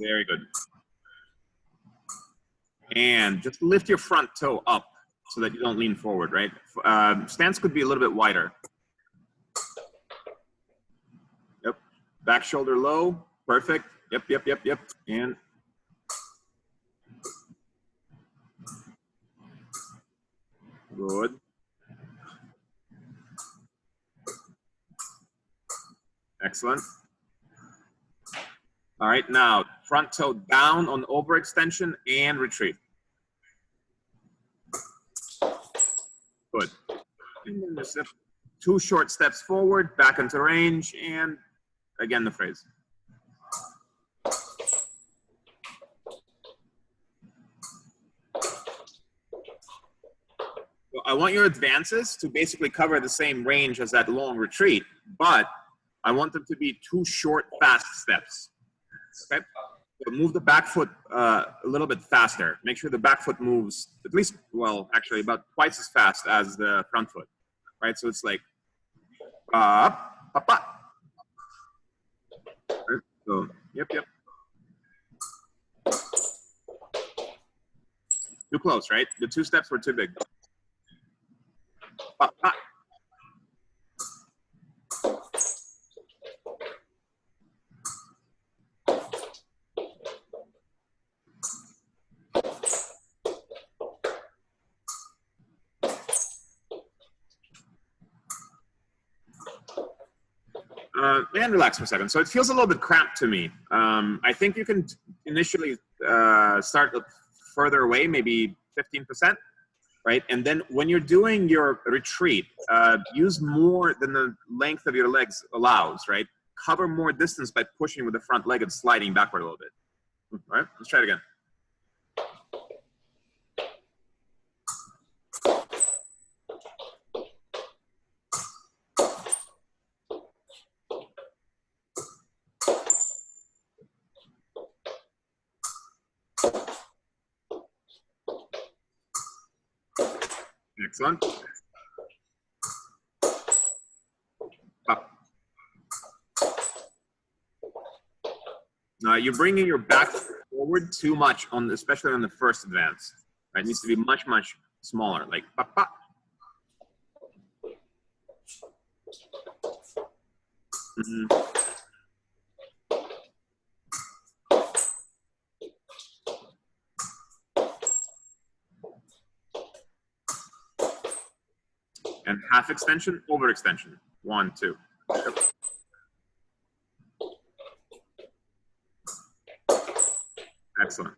Very good. And just lift your front toe up so that you don't lean forward, right? Stance could be a little bit wider. Yep. Back shoulder low. Perfect. Yep, yep, yep, yep. And good. Excellent. All right, now front toe down on overextension and retreat. Good. And then just 2 short steps forward, back into range, and again the phrase. So I want your advances to basically cover the same range as that long retreat, but I want them to be 2 short, fast steps. Okay? So move the back foot a little bit faster. Make sure the back foot moves at least, well, actually about twice as fast as the front foot, right? So it's like up, up, up. Right? So, yep, yep. Too close, right? The 2 steps were too big. Up, up. And relax for a second. So it feels a little bit cramped to me. I think you can initially start further away, maybe 15%, right? And then when you're doing your retreat, use more than the length of your legs allows, right? Cover more distance by pushing with the front leg and sliding backward a little bit. All right, let's try it again. Excellent. Up. Now you're bringing your back forward too much on, especially on the first advance. Right? It needs to be much, much smaller, like pop, pop. Mm-hmm. And half extension, over extension. 1, 2. Yep. Excellent.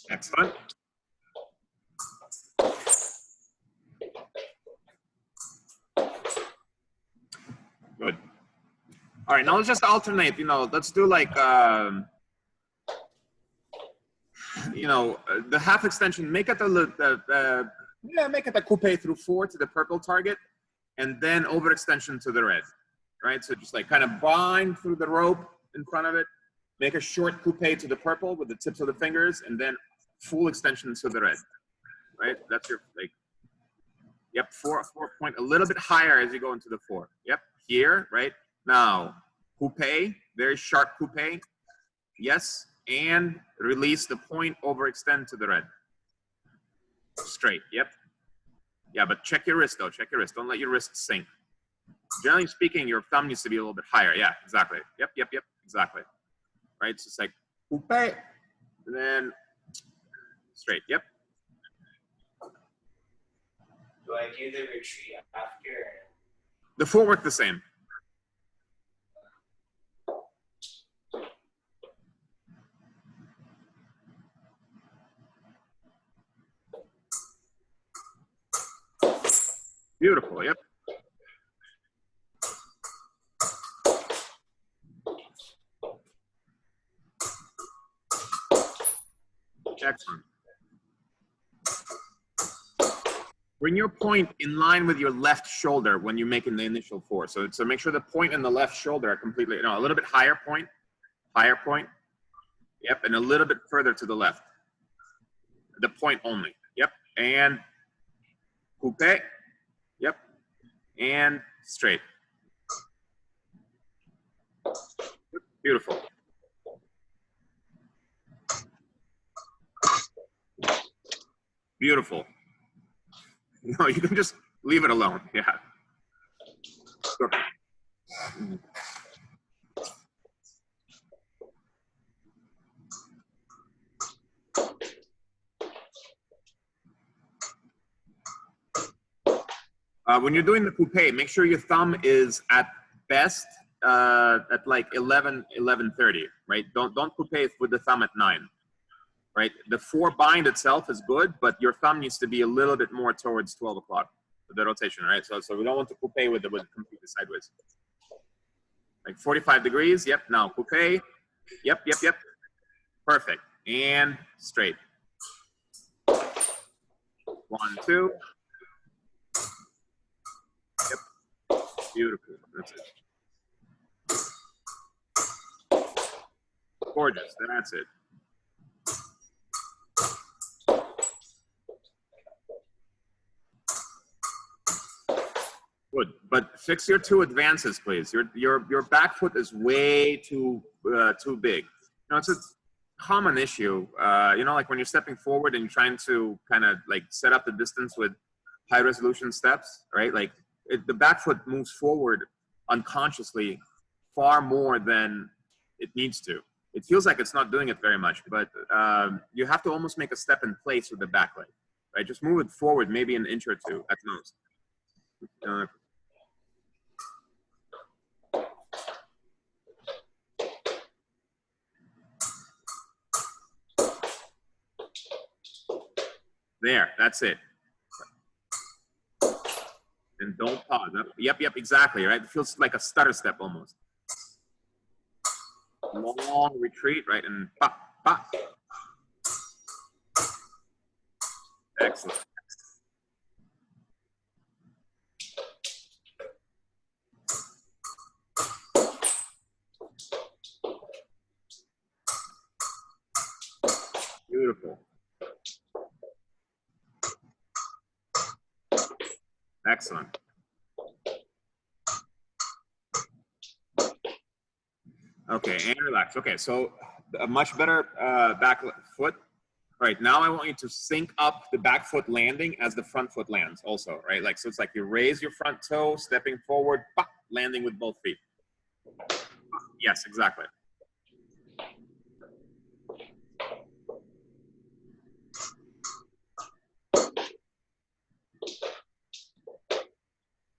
Excellent. Good. All right, now let's just alternate. Let's do like, the half extension. Make it make it a coupe through 4 to the purple target, and then overextension to the red. Right. So just like kind of bind through the rope in front of it. Make a short coupe to the purple with the tips of the fingers, and then full extension to the red. Right. That's your like. Yep. 4 point a little bit higher as you go into the 4. Yep. Here. Right. Now, coupe, very sharp coupe. Yes. And release the point, overextend to the red. Straight. Yep. Yeah, but check your wrist though. Check your wrist. Don't let your wrist sink. Generally speaking, your thumb needs to be a little bit higher. Yeah, exactly. Yep, yep, yep, exactly. Right? So it's like coupe, and then straight. Yep. Do I do the retreat after? The footwork the same. Beautiful, yep. Excellent. Bring your point in line with your left shoulder when you're making the initial force. So make sure the point and the left shoulder are completely, no, a little bit higher point. Yep, and a little bit further to the left. The point only. Yep, and coupe. Yep, and straight. Beautiful. Beautiful. No, you can just leave it alone. Yeah. Sure. When you're doing the coupe, make sure your thumb is at best at like 11:30, right? Don't coupe with the thumb at 9, right? The 4 bind itself is good, but your thumb needs to be a little bit more towards 12 o'clock, the rotation, right? So we don't want to coupe with it completely sideways. Like 45 degrees, yep, now coupe, yep. Perfect, and straight. 1, 2. Yep, beautiful, that's it. Gorgeous, that's it. Good, but fix your 2 advances, please. Your back foot is way too big. It's a common issue. Like when you're stepping forward and you're trying to kind of like set up the distance with high resolution steps, right? Like the back foot moves forward unconsciously far more than it needs to. It feels like it's not doing it very much, but you have to almost make a step in place with the back leg, right? Just move it forward maybe an inch or 2 at most. There, that's it. And don't pause. Yep, exactly, right? It feels like a stutter step almost. Long retreat, right? And pop, pop. Excellent. Beautiful. Excellent. Okay, and relax. Okay, so a much better back foot. All right, now I want you to sync up the back foot landing as the front foot lands also, right? Like, so it's like you raise your front toe, stepping forward, pop, landing with both feet. Yes, exactly.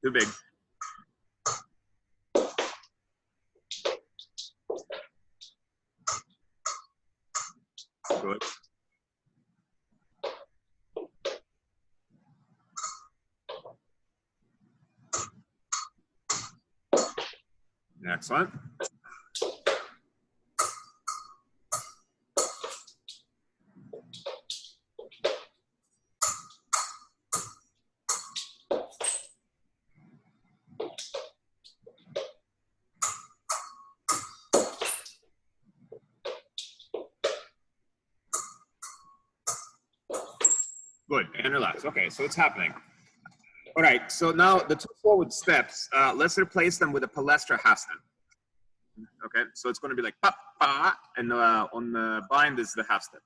Too big. Good. Excellent. Good, and relax. Okay, so it's happening. All right, so now the 2 forward steps, let's replace them with a palestra half step. Okay, so it's going to be like pa, pa, and on the bind is the half step.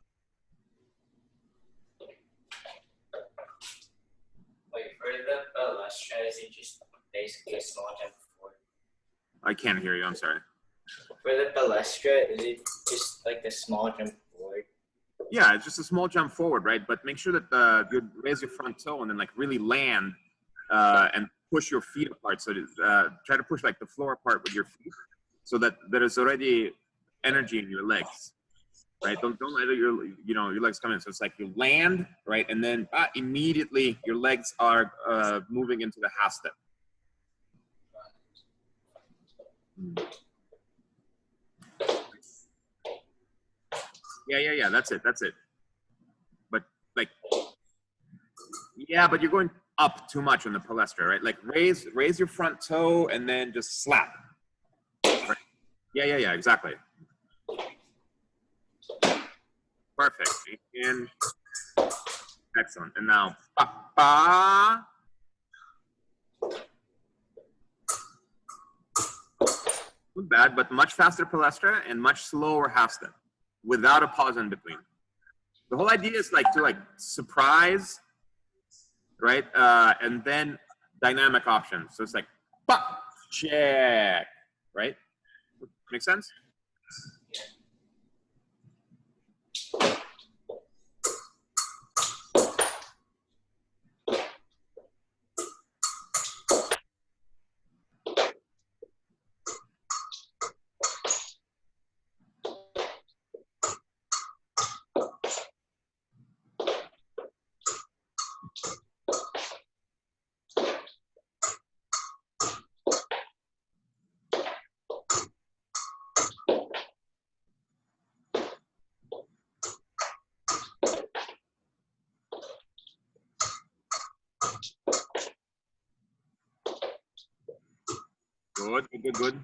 Wait, for the palestra, is it just basically a small jump forward? I can't hear you, I'm sorry. For the palestra, is it just like the small jump forward? Yeah, it's just a small jump forward, right? But make sure that you raise your front toe and then like really land and push your feet apart. So try to push like the floor apart with your feet so that there is already energy in your legs. right? Don't let your legs come in. So it's like you land, right, and then immediately your legs are moving into the half step. Yeah. That's it. But like, yeah, but you're going up too much on the palestra, right? Like raise your front toe and then just slap. Right? Yeah. Exactly. Perfect. And excellent. And now, not bad, but much faster palestra and much slower half step without a pause in between. The whole idea is like to surprise, right? And then dynamic options. So it's like, check, right? Make sense? Good.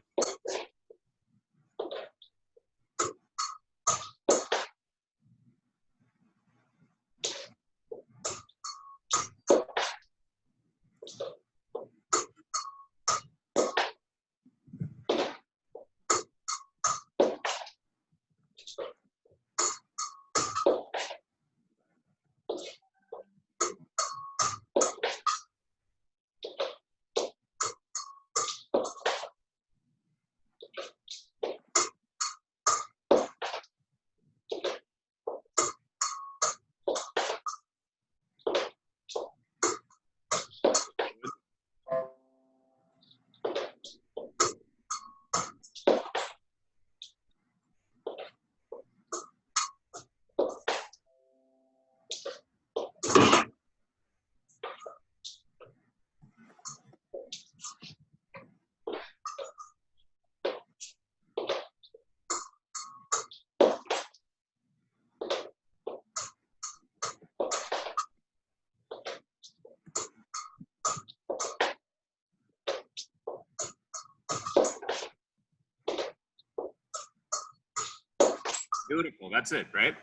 Beautiful. That's it, right?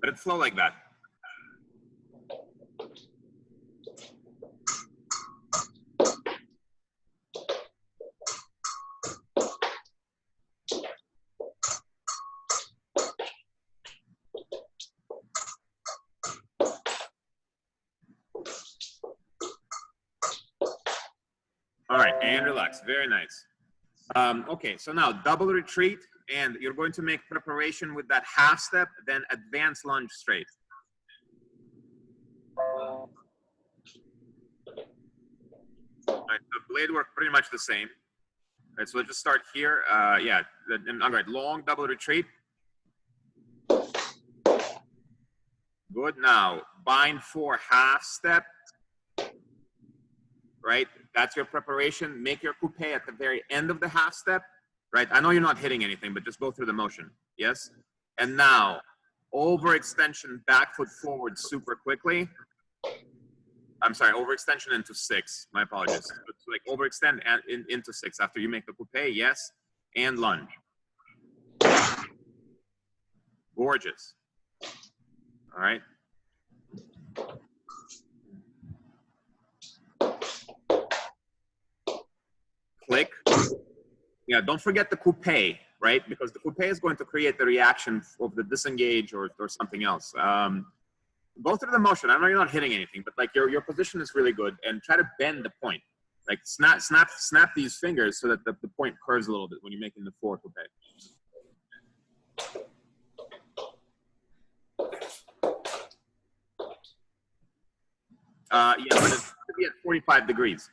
Let it flow like that. All right, and relax. Very nice. Okay, so now double retreat, and you're going to make preparation with that half step, then advance lunge straight. All right, the blade work pretty much the same. All right, so let's just start here. Yeah, all right, long double retreat. Good. Now bind 4 half step. Right, that's your preparation. Make your coupe at the very end of the half step. Right, I know you're not hitting anything, but just go through the motion. Yes. And now overextension, back foot forward super quickly. I'm sorry, overextension into 6. My apologies. So like overextend into 6 after you make the coupe. Yes. And lunge. Gorgeous. All right. Click. Yeah, don't forget the coupe, right? Because the coupe is going to create the reaction of the disengage or something else. Go through the motion. I know you're not hitting anything, but like your position is really good, and try to bend the point. Like snap these fingers so that the point curves a little bit when you're making the 4 coupe. Yeah, but it's to be at 45 degrees,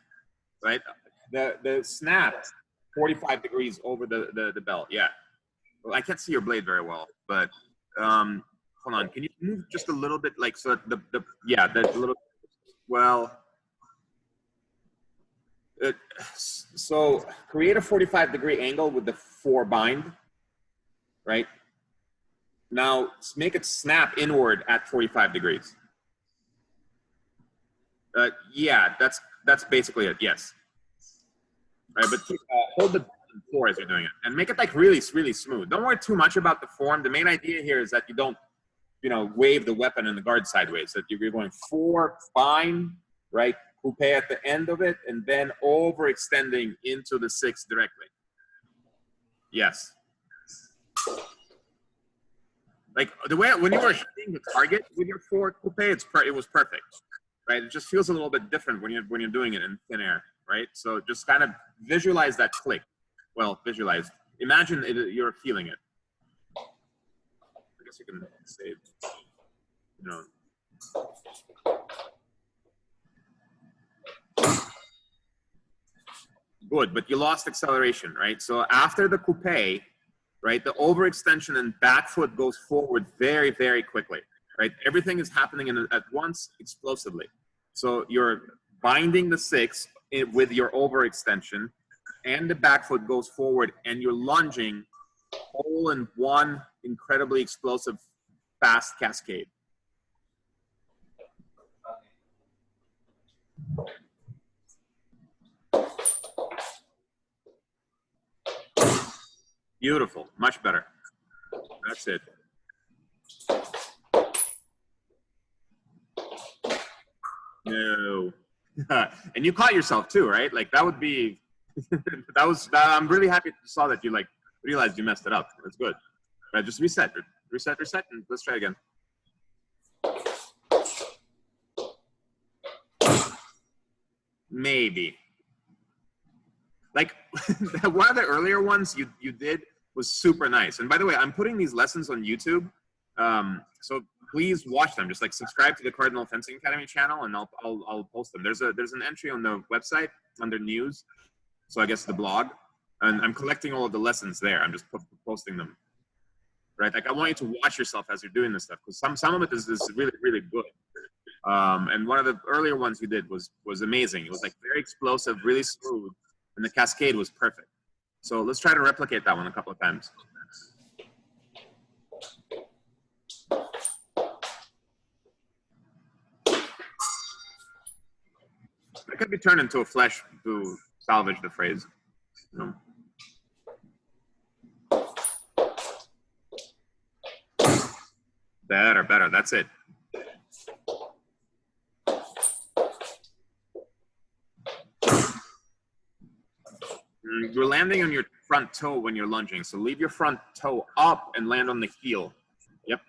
right? The snap 45 degrees over the belt. Yeah. Well, I can't see your blade very well, but hold on. Can you move just a little bit, like, so that yeah, that little, well, so create a 45-degree angle with the 4 bind, right? Now make it snap inward at 45 degrees. Yeah, that's basically it. Yes. All right, but hold the 4 as you're doing it, and make it like really, really smooth. Don't worry too much about the form. The main idea here is that you don't, you know, wave the weapon and the guard sideways. That you're going 4 bind, right? Coupe at the end of it, and then overextending into the 6 directly. Yes. Like the way when you were hitting the target with your 4 coupe, it was perfect, right? It just feels a little bit different when you're doing it in thin air, right? So just kind of visualize that click. Well, visualize. Imagine you're feeling it. I guess you can save. You know. Good, but you lost acceleration, right? So after the coupe, right, the overextension and back foot goes forward very, very quickly, right? Everything is happening at once, explosively. So you're binding the 6 with your overextension, and the back foot goes forward, and you're lunging all in one incredibly explosive, fast cascade. Beautiful, much better. That's it. No. And you caught yourself too, right? Like that would be, I'm really happy to saw that you like realized you messed it up. That's good. Right, just reset, and let's try again. Maybe. Like one of the earlier ones you did was super nice. And by the way, I'm putting these lessons on YouTube, so please watch them. Just like subscribe to the Cardinal Fencing Academy channel, and I'll post them. There's an entry on the website under news, so I guess the blog, and I'm collecting all of the lessons there. I'm just posting them. Right, like I want you to watch yourself as you're doing this stuff, because some of it is really, really good. And one of the earlier ones you did was amazing. It was like very explosive, really smooth, and the cascade was perfect. So let's try to replicate that one a couple of times. It could be turned into a flesh to salvage the phrase. You know? Better, that's it. You're landing on your front toe when you're lunging, so leave your front toe up and land on the heel. Yep.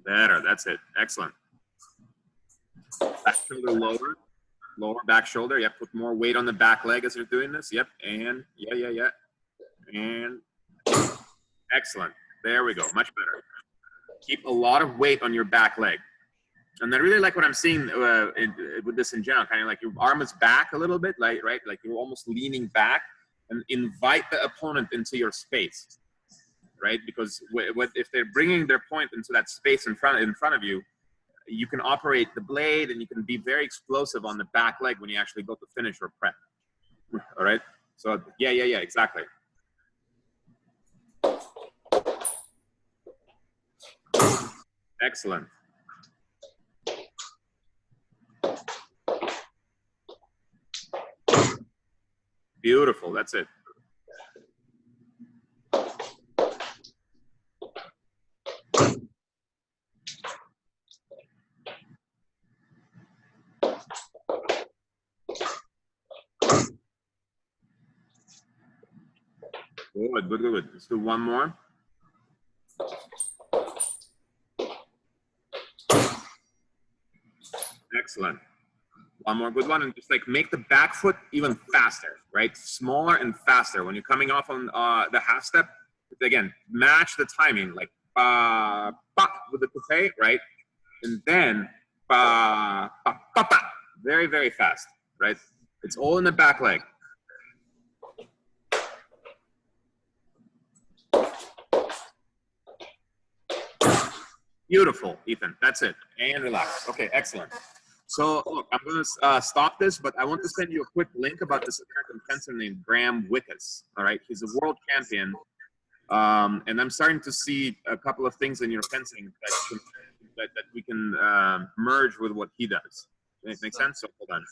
Better, that's it. Excellent. Back shoulder lower back shoulder. Yep, put more weight on the back leg as you're doing this. Yep, and yeah. And excellent. There we go, much better. Keep a lot of weight on your back leg. And I really like what I'm seeing with this in general, kind of like your arm is back a little bit, like, right? Like you're almost leaning back, and invite the opponent into your space, right? Because if they're bringing their point into that space in front of you, you can operate the blade, and you can be very explosive on the back leg when you actually go to finish or prep. All right? So yeah, exactly. Excellent. Beautiful, that's it. Good. Let's do one more. Excellent. One more good one, and just like make the back foot even faster, right? Smaller and faster. When you're coming off on the half step, again, match the timing, like with the coupe, right? And then very, very fast, right? It's all in the back leg. Beautiful, Ethan. That's it. And relax. Okay, excellent. So look, I'm going to stop this, but I want to send you a quick link about this American fencer named Graham Wickus. All right, he's a world champion, and I'm starting to see a couple of things in your fencing that we can merge with what he does. Does it make sense? So hold on.